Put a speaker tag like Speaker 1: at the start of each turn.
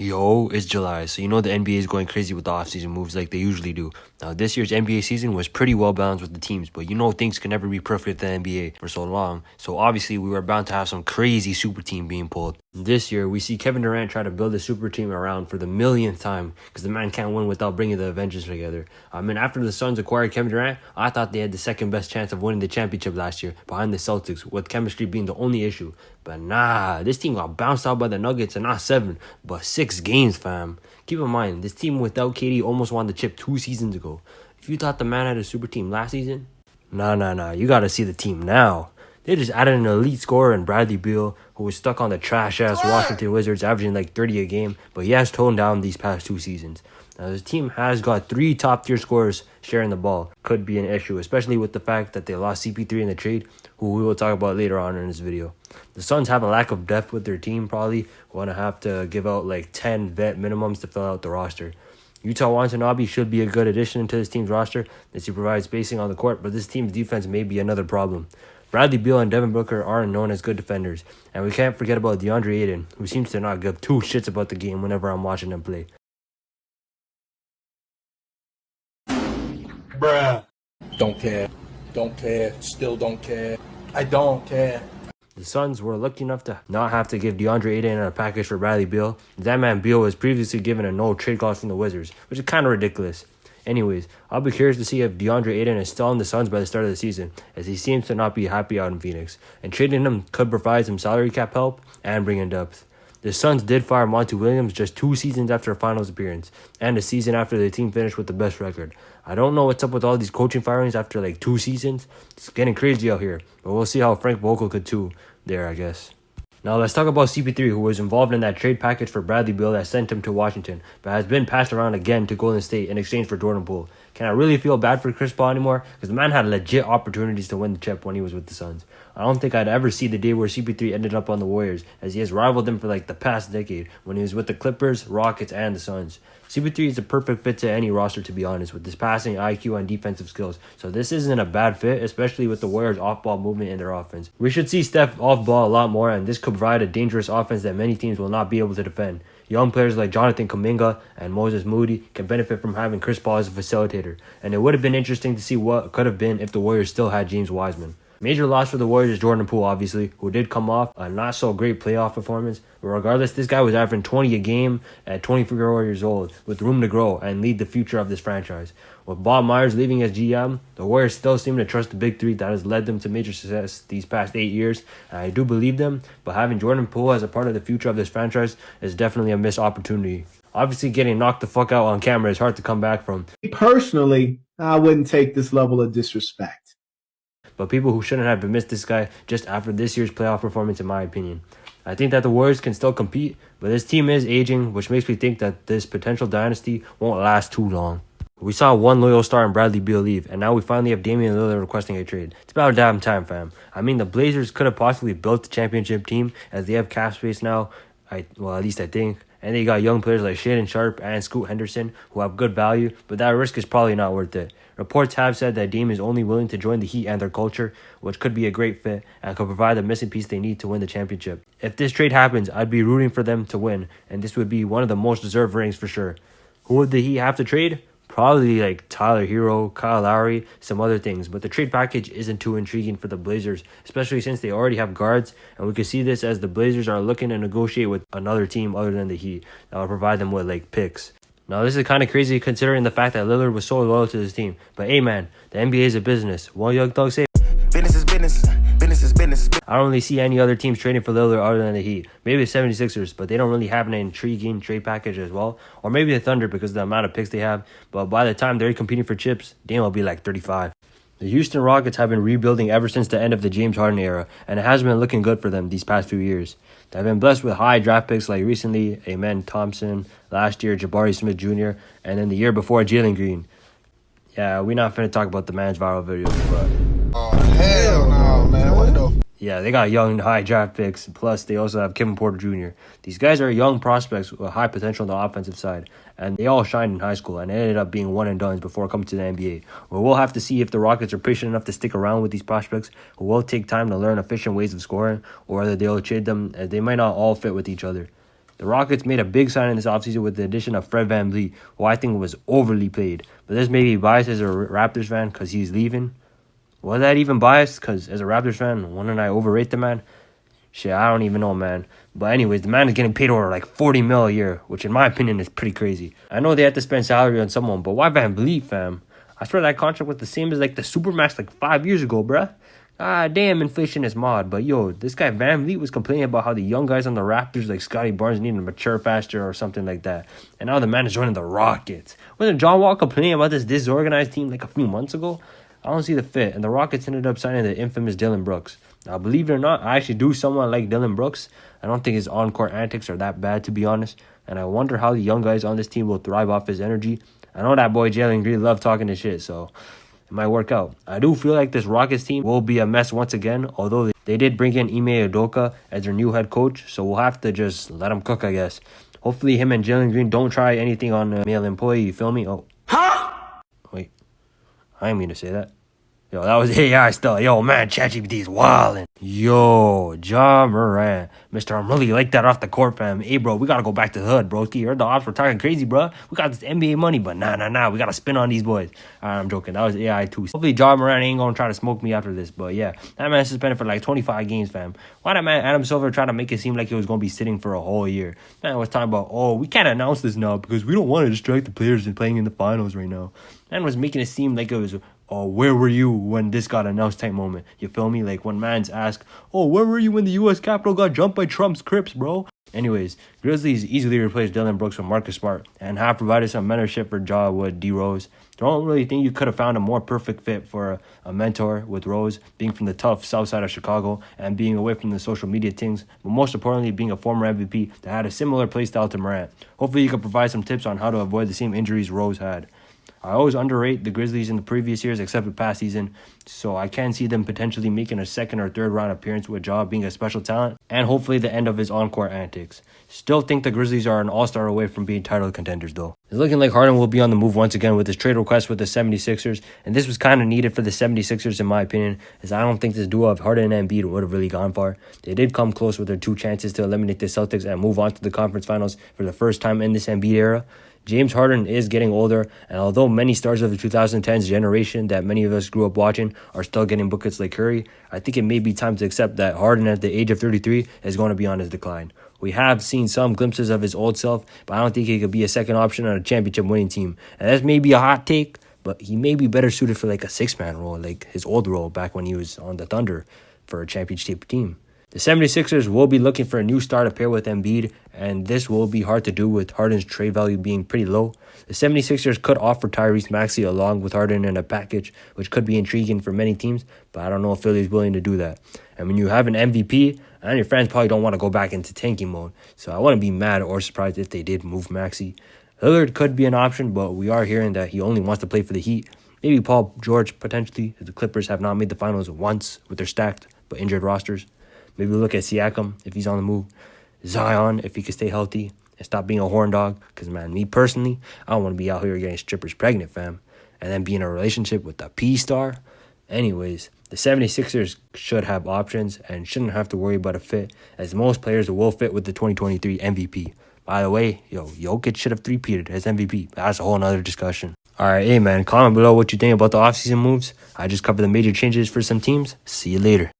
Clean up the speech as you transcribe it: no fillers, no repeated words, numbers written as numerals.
Speaker 1: Yo, it's July, so you know the NBA is going crazy with the offseason moves like they usually do. Now, this year's NBA season was pretty well balanced with the teams, but you know things can never be perfect at the NBA for so long, so obviously we were bound to have some crazy super team being pulled. This year, we see Kevin Durant try to build a super team around for the millionth time, because the man can't win without bringing the Avengers together. After the Suns acquired Kevin Durant, I thought they had the second best chance of winning the championship last year, behind the Celtics, with chemistry being the only issue. But nah, this team got bounced out by the Nuggets, and not 7, but 6 games, fam. Keep in mind, this team without KD almost won the chip 2 seasons ago. If you thought the man had a super team last season, nah, you gotta see the team now. They just added an elite scorer in Bradley Beal, who was stuck on the trash-ass Washington Wizards, averaging like 30 a game, but he has toned down these past 2 seasons. Now, this team has got 3 top-tier scorers sharing the ball. Could be an issue, especially with the fact that they lost CP3 in the trade, who we will talk about later on in this video. The Suns have a lack of depth with their team, probably going to have to give out like 10 vet minimums to fill out the roster. Utah Watanabe should be a good addition to this team's roster as he provides spacing on the court, but this team's defense may be another problem. Bradley Beal and Devin Booker aren't known as good defenders, and we can't forget about DeAndre Ayton, who seems to not give 2 shits about the game whenever I'm watching them play.
Speaker 2: Bruh. Don't care, still don't care. I don't care.
Speaker 1: The Suns were lucky enough to not have to give DeAndre Ayton a package for Bradley Beal. That man Beal was previously given a no trade clause from the Wizards, which is kind of ridiculous. Anyways, I'll be curious to see if DeAndre Ayton is still on the Suns by the start of the season, as he seems to not be happy out in Phoenix, and trading him could provide some salary cap help and bring in depth. The Suns did fire Monty Williams just 2 seasons after a finals appearance, and a season after the team finished with the best record. I don't know what's up with all these coaching firings after like 2 seasons. It's getting crazy out here, but we'll see how Frank Vogel could too there, I guess. Now let's talk about CP3, who was involved in that trade package for Bradley Beal that sent him to Washington, but has been passed around again to Golden State in exchange for Jordan Poole. Can I really feel bad for Chris Paul anymore? Because the man had legit opportunities to win the chip when he was with the Suns. I don't think I'd ever see the day where CP3 ended up on the Warriors, as he has rivaled them for like the past decade when he was with the Clippers, Rockets, and the Suns. CP3 is a perfect fit to any roster, to be honest, with his passing, IQ, and defensive skills. So this isn't a bad fit, especially with the Warriors' off-ball movement in their offense. We should see Steph off-ball a lot more, and this could provide a dangerous offense that many teams will not be able to defend. Young players like Jonathan Kuminga and Moses Moody can benefit from having Chris Paul as a facilitator, and it would have been interesting to see what could have been if the Warriors still had James Wiseman. Major loss for the Warriors is Jordan Poole, obviously, who did come off a not-so-great playoff performance. But regardless, this guy was averaging 20 a game at 24 years old, with room to grow and lead the future of this franchise. With Bob Myers leaving as GM, the Warriors still seem to trust the big three that has led them to major success these past 8 years, and I do believe them, but having Jordan Poole as a part of the future of this franchise is definitely a missed opportunity. Obviously, getting knocked the fuck out on camera is hard to come back from.
Speaker 3: Personally, I wouldn't take this level of disrespect.
Speaker 1: But people who shouldn't have missed this guy just after this year's playoff performance, in my opinion. I think that the Warriors can still compete, but this team is aging, which makes me think that this potential dynasty won't last too long. We saw one loyal star in Bradley Beal leave, and now we finally have Damian Lillard requesting a trade. It's about damn time, fam. The Blazers could have possibly built the championship team, as they have cap space now, at least I think. And they got young players like Shaedon Sharpe and Scoot Henderson who have good value, but that risk is probably not worth it. Reports have said that Dame is only willing to join the Heat and their culture, which could be a great fit and could provide the missing piece they need to win the championship. If this trade happens, I'd be rooting for them to win, and this would be one of the most deserved rings for sure. Who would the Heat have to trade? Probably like Tyler Hero, Kyle Lowry, some other things, but the trade package isn't too intriguing for the Blazers, especially since they already have guards, and we can see this as the Blazers are looking to negotiate with another team other than the Heat that will provide them with like picks. Now this is kind of crazy considering the fact that Lillard was so loyal to this team, but hey man, the NBA is a business. What Young Thug say?
Speaker 4: Business is business. Business is business.
Speaker 1: I don't really see any other teams trading for Lillard other than the Heat. Maybe the 76ers, but they don't really have an intriguing trade package as well. Or maybe the Thunder because of the amount of picks they have. But by the time they're competing for chips, Dame will be like 35. The Houston Rockets have been rebuilding ever since the end of the James Harden era, and it hasn't been looking good for them these past few years. They've been blessed with high draft picks like recently Amen Thompson, last year Jabari Smith Jr., and then the year before Jalen Green. Yeah, we're not finna talk about the man's viral videos, but...
Speaker 2: Oh, hell no, man. What the...
Speaker 1: Yeah, they got young, high draft picks. Plus, they also have Kevin Porter Jr. These guys are young prospects with high potential on the offensive side. And they all shined in high school and ended up being one and done before coming to the NBA. Well, we'll have to see if the Rockets are patient enough to stick around with these prospects who will take time to learn efficient ways of scoring, or whether they'll trade them as they might not all fit with each other. The Rockets made a big signing this offseason with the addition of Fred VanVleet, who I think was overly played. But this may be biased as a Raptors fan because he's leaving. Was that even biased? Because as a Raptors fan, wouldn't I overrate the man? Shit, I don't even know, man. But anyways, the man is getting paid over like $40 million a year, which in my opinion is pretty crazy. I know they had to spend salary on someone, but why VanVleet, fam? I swear that contract was the same as like the Supermax like 5 years ago, bruh. Ah, damn, inflation is mod. But yo, this guy VanVleet was complaining about how the young guys on the Raptors like Scotty Barnes need to mature faster or something like that. And now the man is joining the Rockets. Wasn't John Wall complaining about this disorganized team like a few months ago? I don't see the fit. And the Rockets ended up signing the infamous Dillon Brooks. Now, believe it or not, I actually do somewhat like Dillon Brooks. I don't think his on-court antics are that bad, to be honest. And I wonder how the young guys on this team will thrive off his energy. I know that boy Jalen Green loved talking to shit, so it might work out. I do feel like this Rockets team will be a mess once again, although they did bring in Ime Udoka as their new head coach, so we'll have to just let him cook, I guess. Hopefully him and Jalen Green don't try anything on a male employee, you feel me? Oh. Huh? Wait. I didn't mean to say that. Yo, that was AI stuff. Yo, man, ChatGPT is wildin'. Yo, Ja Morant. Mister, I'm really like that off the court, fam. Hey, bro, we gotta go back to the hood, bro. You heard the ops were talking crazy, bro. We got this NBA money, but nah. We gotta spin on these boys. Alright, I'm joking. That was AI too. Hopefully, Ja Morant ain't gonna try to smoke me after this, but yeah. That man suspended for like 25 games, fam. Why that man Adam Silver try to make it seem like he was gonna be sitting for a whole year? Man was talking about, oh, we can't announce this now because we don't want to distract the players and playing in the finals right now. Man was making it seem like it was, oh, where were you when this got announced type moment? You feel me? Like when mans ask, oh, where were you when the U.S. Capitol got jumped by Trump's Crips, bro? Anyways, Grizzlies easily replaced Dillon Brooks with Marcus Smart and have provided some mentorship for Ja with D Rose. Don't really think you could have found a more perfect fit for a mentor with Rose, being from the tough south side of Chicago and being away from the social media things, but most importantly, being a former MVP that had a similar play style to Morant. Hopefully, you could provide some tips on how to avoid the same injuries Rose had. I always underrate the Grizzlies in the previous years except the past season, so I can see them potentially making a second or third round appearance with Ja being a special talent, and hopefully the end of his on-court antics. Still think the Grizzlies are an all-star away from being title contenders though. It's looking like Harden will be on the move once again with his trade request with the 76ers, and this was kind of needed for the 76ers in my opinion, as I don't think this duo of Harden and Embiid would have really gone far. They did come close with their 2 chances to eliminate the Celtics and move on to the conference finals for the first time in this Embiid era. James Harden is getting older, and although many stars of the 2010s generation that many of us grew up watching are still getting buckets like Curry, I think it may be time to accept that Harden at the age of 33 is going to be on his decline. We have seen some glimpses of his old self, but I don't think he could be a second option on a championship winning team. And that's maybe a hot take, but he may be better suited for like a 6-man role, like his old role back when he was on the Thunder for a championship team. The 76ers will be looking for a new star to pair with Embiid, and this will be hard to do with Harden's trade value being pretty low. The 76ers could offer Tyrese Maxey along with Harden in a package, which could be intriguing for many teams, but I don't know if Philly's willing to do that. And when you have an MVP, and your fans probably don't want to go back into tanking mode, so I wouldn't be mad or surprised if they did move Maxey. Lillard could be an option, but we are hearing that he only wants to play for the Heat. Maybe Paul George, potentially, if the Clippers have not made the finals once with their stacked but injured rosters. Maybe look at Siakam if he's on the move. Zion if he can stay healthy and stop being a horn dog. Because, man, me personally, I don't want to be out here getting strippers pregnant, fam. And then be in a relationship with a P-star. Anyways, the 76ers should have options and shouldn't have to worry about a fit, as most players will fit with the 2023 MVP. By the way, Jokic should have 3-peated as MVP. But that's a whole nother discussion. Alright, hey, man, comment below what you think about the offseason moves. I just covered the major changes for some teams. See you later.